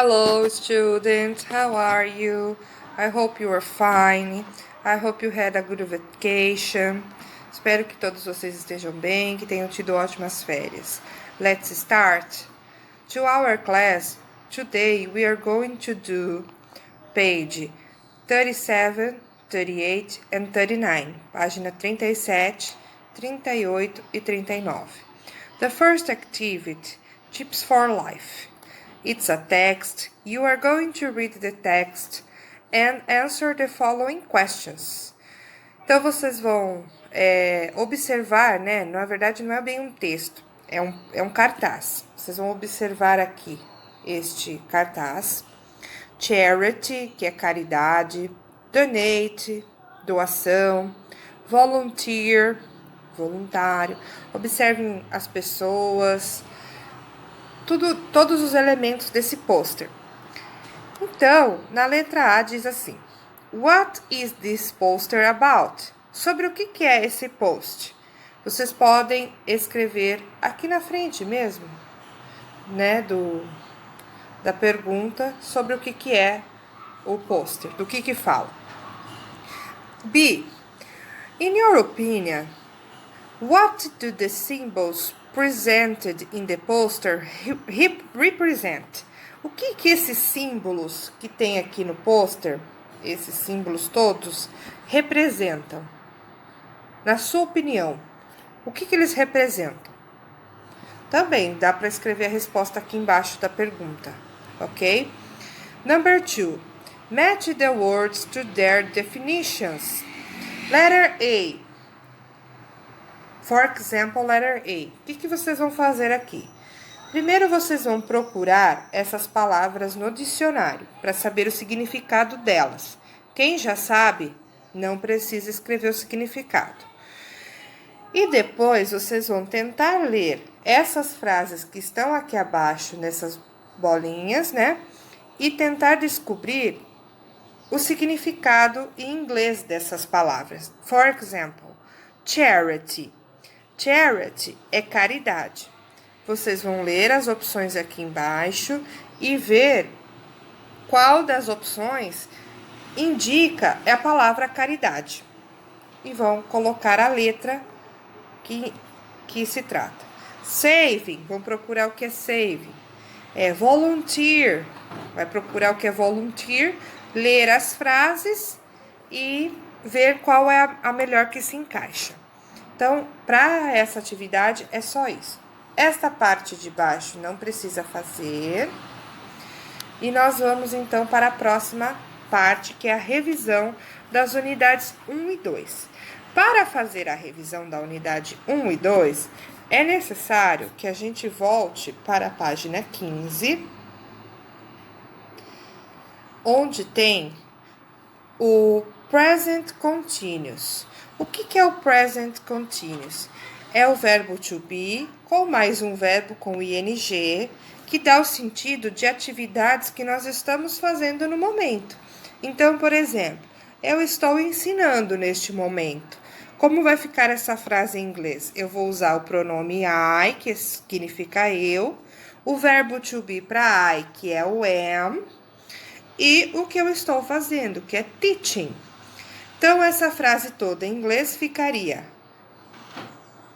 Hello, students. How are you? I hope you are fine. I hope you had a good vacation. Espero que todos vocês estejam bem, que tenham tido ótimas férias. Let's start. To our class, today we are going to do page 37, 38 and 39. Página 37, 38 e 39. The first activity, Tips for Life. It's a text. You are going to read the text and answer the following questions. Então, vocês vão observar, né? Na verdade, não é bem um texto, é um cartaz. Vocês vão observar aqui este cartaz. Charity, que é caridade. Donate, doação. Volunteer, voluntário. Observem as pessoas. Todos os elementos desse pôster. Então, na letra A diz assim: What is this poster about? Sobre o que é esse post? Vocês podem escrever aqui na frente mesmo, né, da pergunta sobre o que é o pôster, do que fala. B. In your opinion, what do the symbols presented in the poster represent? O que esses símbolos que tem aqui no pôster, esses símbolos todos, representam? Na sua opinião, o que eles representam? Também dá para escrever a resposta aqui embaixo da pergunta, ok? Number 2. Match the words to their definitions. Letter A. For example, letter A. O que vocês vão fazer aqui? Primeiro, vocês vão procurar essas palavras no dicionário para saber o significado delas. Quem já sabe, não precisa escrever o significado. E depois, vocês vão tentar ler essas frases que estão aqui abaixo, nessas bolinhas, né? E tentar descobrir o significado em inglês dessas palavras. For example, charity. Charity é caridade. Vocês vão ler as opções aqui embaixo e ver qual das opções indica a palavra caridade. E vão colocar a letra que se trata. Saving, vão procurar o que é saving. Volunteer, vai procurar o que é volunteer, ler as frases e ver qual é a melhor que se encaixa. Então, para essa atividade, é só isso. Esta parte de baixo não precisa fazer. E nós vamos, então, para a próxima parte, que é a revisão das unidades 1 e 2. Para fazer a revisão da unidade 1 e 2, é necessário que a gente volte para a página 15, onde tem o Present Continuous. O que é o Present Continuous? É o verbo to be, com mais um verbo com ing, que dá o sentido de atividades que nós estamos fazendo no momento. Então, por exemplo, eu estou ensinando neste momento. Como vai ficar essa frase em inglês? Eu vou usar o pronome I, que significa eu, o verbo to be para I, que é o am, e o que eu estou fazendo, que é teaching. Então, essa frase toda em inglês ficaria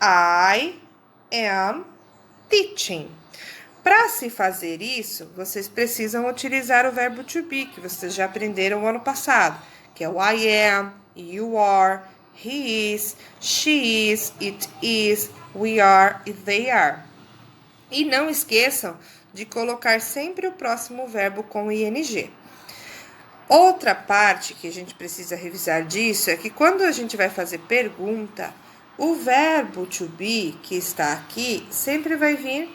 I am teaching. Para se fazer isso, vocês precisam utilizar o verbo to be, que vocês já aprenderam o ano passado, que é o I am, you are, he is, she is, it is, we are e they are. E não esqueçam de colocar sempre o próximo verbo com ing. Outra parte que a gente precisa revisar disso é que quando a gente vai fazer pergunta, o verbo to be, que está aqui, sempre vai vir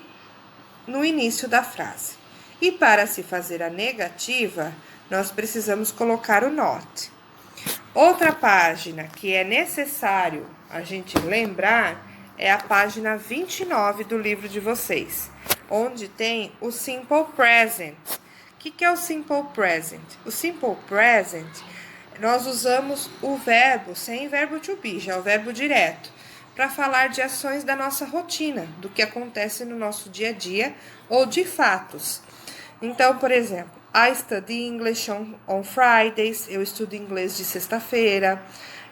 no início da frase. E para se fazer a negativa, nós precisamos colocar o not. Outra página que é necessário a gente lembrar é a página 29 do livro de vocês, onde tem o Simple Present. O que é o Simple Present? O Simple Present, nós usamos o verbo sem verbo to be, já é o verbo direto, para falar de ações da nossa rotina, do que acontece no nosso dia a dia ou de fatos. Então, por exemplo, I study English on Fridays. Eu estudo inglês de sexta-feira.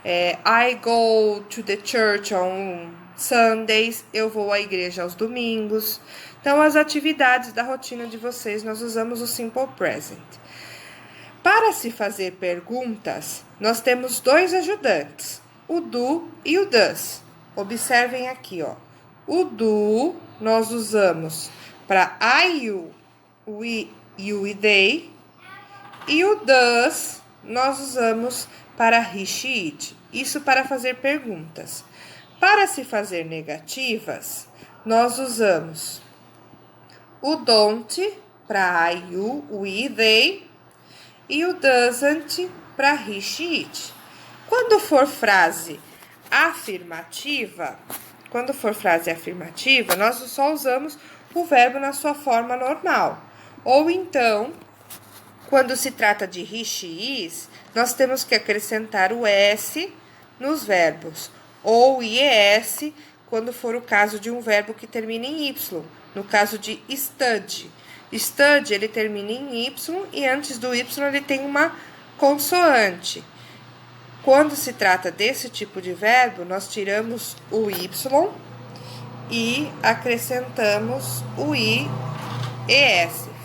I go to the church on Sundays. Eu vou à igreja aos domingos. Então, as atividades da rotina de vocês, nós usamos o Simple Present. Para se fazer perguntas, nós temos dois ajudantes, o do e o does. Observem aqui, ó. O do nós usamos para I, you, we, you e they. E o does nós usamos para he, she, it. Isso para fazer perguntas. Para se fazer negativas, nós usamos o don't para I, you, we, they. E o doesn't para he, she, it. Quando for frase afirmativa, nós só usamos o verbo na sua forma normal. Ou então, quando se trata de he, she, is, nós temos que acrescentar o s nos verbos. Ou ies, quando for o caso de um verbo que termina em y. No caso de study. Study, ele termina em y e antes do y ele tem uma consoante. Quando se trata desse tipo de verbo, nós tiramos o y e acrescentamos o ies.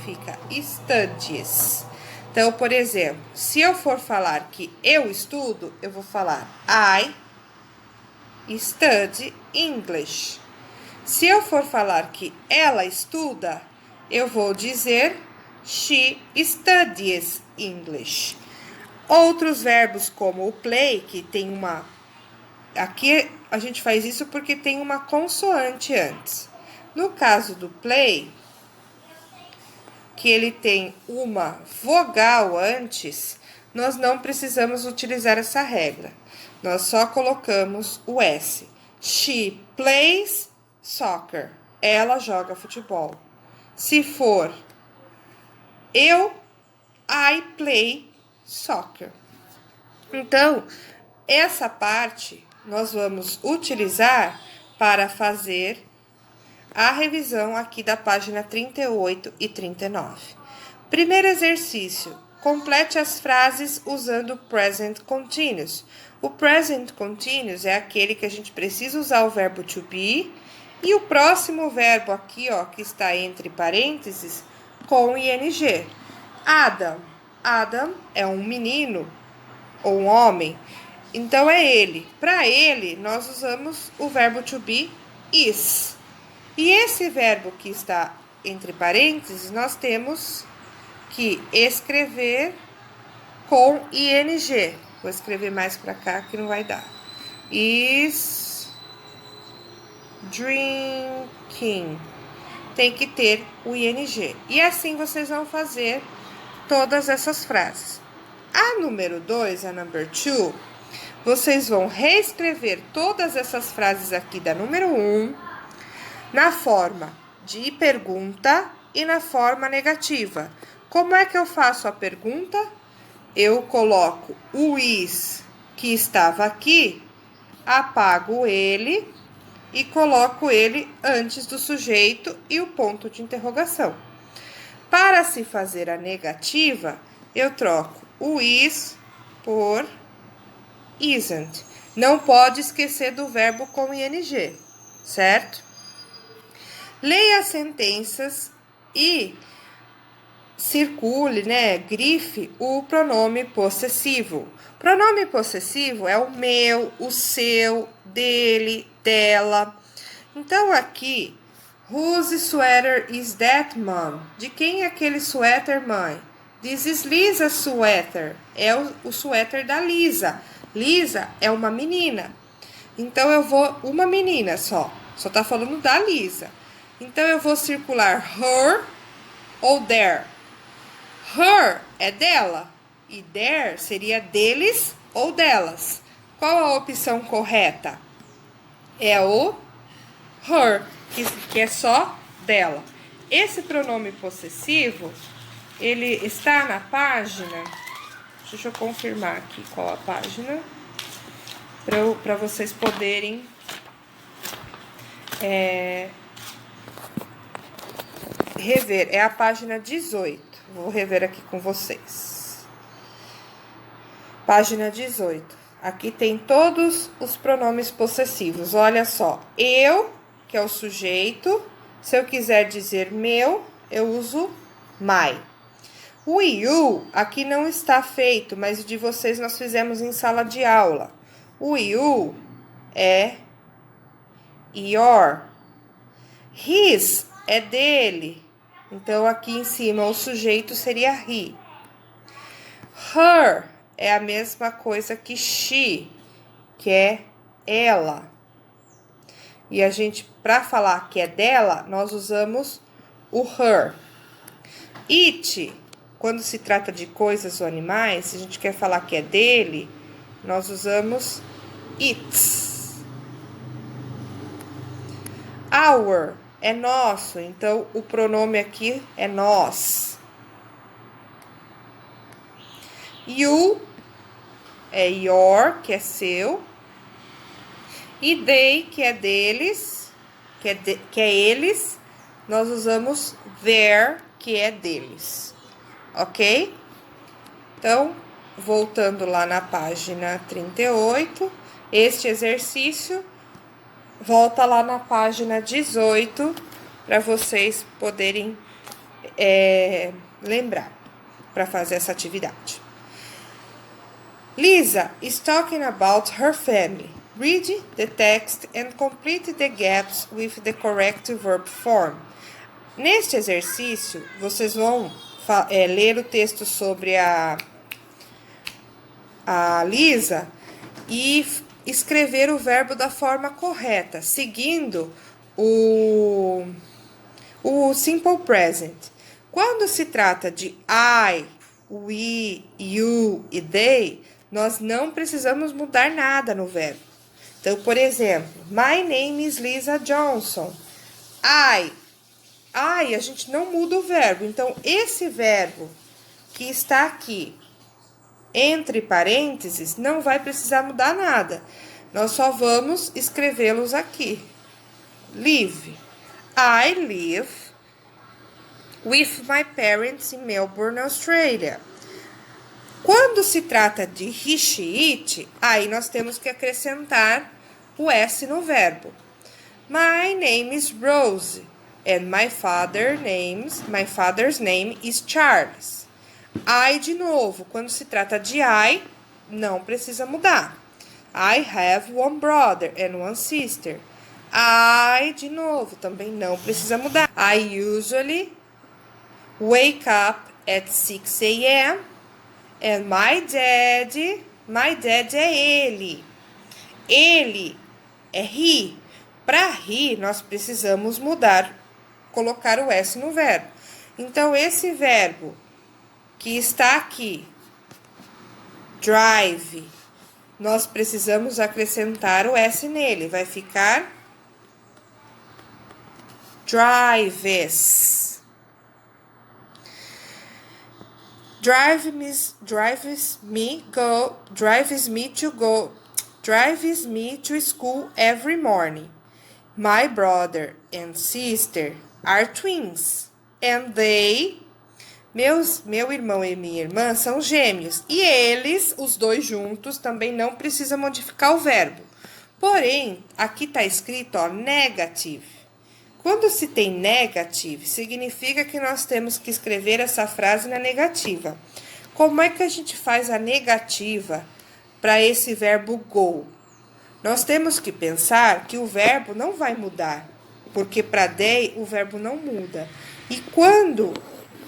Fica studies. Então, por exemplo, se eu for falar que eu estudo, eu vou falar I study English. Se eu for falar que ela estuda, eu vou dizer she studies English. Outros verbos como o play, que tem uma... Aqui a gente faz isso porque tem uma consoante antes. No caso do play, que ele tem uma vogal antes, nós não precisamos utilizar essa regra. Nós só colocamos o S. She plays soccer. Ela joga futebol. Se for I play soccer. Então, essa parte nós vamos utilizar para fazer a revisão aqui da página 38 e 39. Primeiro exercício. Complete as frases usando o present continuous. O present continuous é aquele que a gente precisa usar o verbo to be e o próximo verbo aqui, ó, que está entre parênteses, com ing. Adam. Adam é um menino ou um homem, então é ele. Para ele, nós usamos o verbo to be is. E esse verbo que está entre parênteses, nós temos que escrever com ing. Vou escrever mais para cá que não vai dar. Is drinking. Tem que ter o ing. E assim vocês vão fazer todas essas frases. A número 2, a number 2, vocês vão reescrever todas essas frases aqui da número 1 na forma de pergunta e na forma negativa. Como é que eu faço a pergunta? Eu coloco o is que estava aqui, apago ele e coloco ele antes do sujeito e o ponto de interrogação. Para se fazer a negativa, eu troco o is por isn't. Não pode esquecer do verbo com ing, certo? Leia as sentenças e circule, grife o pronome possessivo. Pronome possessivo é o meu, o seu, dele, dela. Então, aqui, whose sweater is that, mom? De quem é aquele suéter, mãe? This is Lisa's sweater. É o suéter da Lisa. Lisa é uma menina. Então, eu vou... Uma menina só. Só tá falando da Lisa. Então, eu vou circular her ou their. Her é dela. E their seria deles ou delas. Qual a opção correta? É o her, que é só dela. Esse pronome possessivo, ele está na página... Deixa eu confirmar aqui qual a página, para vocês poderem rever. É a página 18. Vou rever aqui com vocês. Página 18. Aqui tem todos os pronomes possessivos. Olha só. Eu, que é o sujeito. Se eu quiser dizer meu, eu uso my. O you aqui não está feito, mas o de vocês nós fizemos em sala de aula. O you é your. His é dele. Então, aqui em cima, o sujeito seria he. Her é a mesma coisa que she, que é ela. E a gente, para falar que é dela, nós usamos o her. It, quando se trata de coisas ou animais, se a gente quer falar que é dele, nós usamos its. Our é nosso, então o pronome aqui é nós. You é your, que é seu. E they, que é deles, que é eles, nós usamos their, que é deles. Ok? Então, voltando lá na página 38, este exercício volta lá na página 18 para vocês poderem lembrar para fazer essa atividade. Lisa is talking about her family. Read the text and complete the gaps with the correct verb form. Neste exercício, vocês vão ler o texto sobre a Lisa e escrever o verbo da forma correta, seguindo o simple present. Quando se trata de I, we, you e they, nós não precisamos mudar nada no verbo. Então, por exemplo, my name is Lisa Johnson. I, a gente não muda o verbo. Então, esse verbo que está aqui, entre parênteses, não vai precisar mudar nada. Nós só vamos escrevê-los aqui. Live. I live with my parents in Melbourne, Australia. Quando se trata de he, she, it, aí nós temos que acrescentar o S no verbo. My name is Rose and my father's name is Charles. I de novo, quando se trata de I, não precisa mudar. I have one brother and one sister. I de novo, também não precisa mudar. I usually wake up at 6 a.m. and my dad é ele. Ele é he. Para he, nós precisamos mudar, colocar o S no verbo. Então, esse verbo que está aqui, drive, nós precisamos acrescentar o S nele. Vai ficar drives. Drives me to school every morning. My brother and sister are twins. And they, meu irmão e minha irmã são gêmeos. E eles, os dois juntos, também não precisam modificar o verbo. Porém, aqui está escrito, ó, negative. Quando se tem negative, significa que nós temos que escrever essa frase na negativa. Como é que a gente faz a negativa para esse verbo go? Nós temos que pensar que o verbo não vai mudar, porque para they o verbo não muda. E quando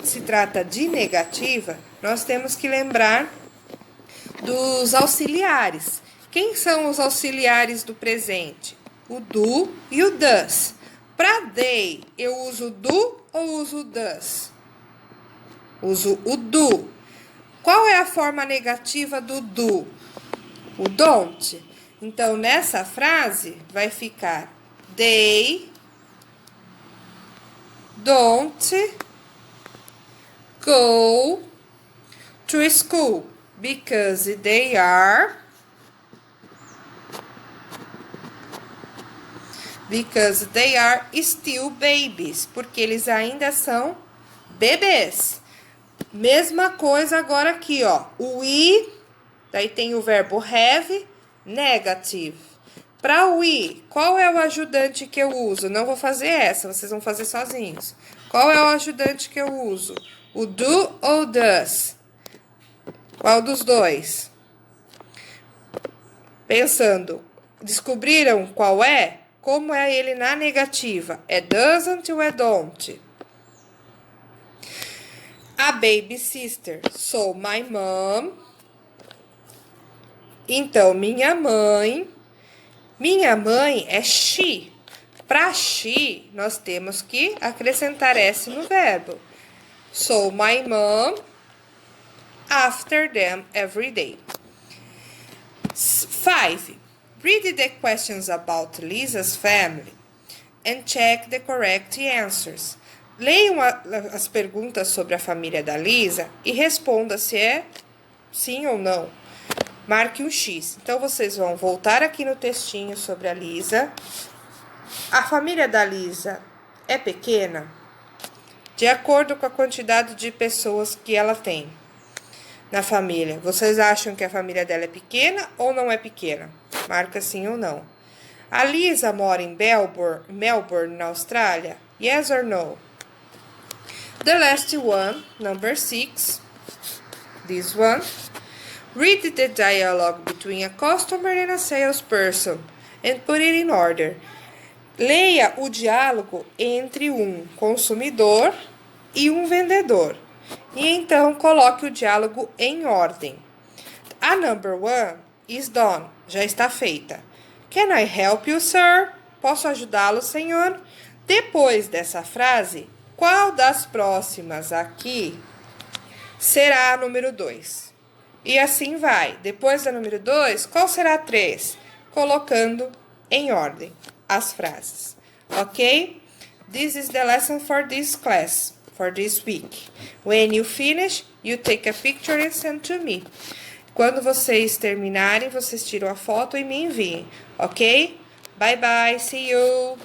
se trata de negativa, nós temos que lembrar dos auxiliares. Quem são os auxiliares do presente? O do e o does. Para they, eu uso do ou uso does? Uso o do. Qual é a forma negativa do do? O don't. Então, nessa frase, vai ficar they don't go to school because Because they are still babies. Porque eles ainda são bebês. Mesma coisa agora aqui, ó. O we, daí tem o verbo have, negative. Para o we, qual é o ajudante que eu uso? Não vou fazer essa, vocês vão fazer sozinhos. Qual é o ajudante que eu uso? O do ou does? Qual dos dois? Pensando, descobriram qual é? Como é ele na negativa? É doesn't ou é don't? A baby sister. So, my mom. Então, minha mãe. Minha mãe é she. Para she, nós temos que acrescentar S no verbo. So, my mom after them every day. 5. Read the questions about Lisa's family and check the correct answers. Leiam as perguntas sobre a família da Lisa e responda se é sim ou não. Marque um X. Então, vocês vão voltar aqui no textinho sobre a Lisa. A família da Lisa é pequena? De acordo com a quantidade de pessoas que ela tem na família. Vocês acham que a família dela é pequena ou não é pequena? Marca sim ou não. A Lisa mora em Melbourne, na Austrália? Yes or no? The last one, number 6. This one. Read the dialogue between a customer and a salesperson and put it in order. Leia o diálogo entre um consumidor e um vendedor. E então coloque o diálogo em ordem. A number 1 is done. Já está feita. Can I help you, sir? Posso ajudá-lo, senhor? Depois dessa frase, qual das próximas aqui será a número 2? E assim vai. Depois da número 2, qual será a 3? Colocando em ordem as frases. Ok? This is the lesson for this class, for this week. When you finish, you take a picture and send to me. Quando vocês terminarem, vocês tiram a foto e me enviem. Ok? Bye bye. See you.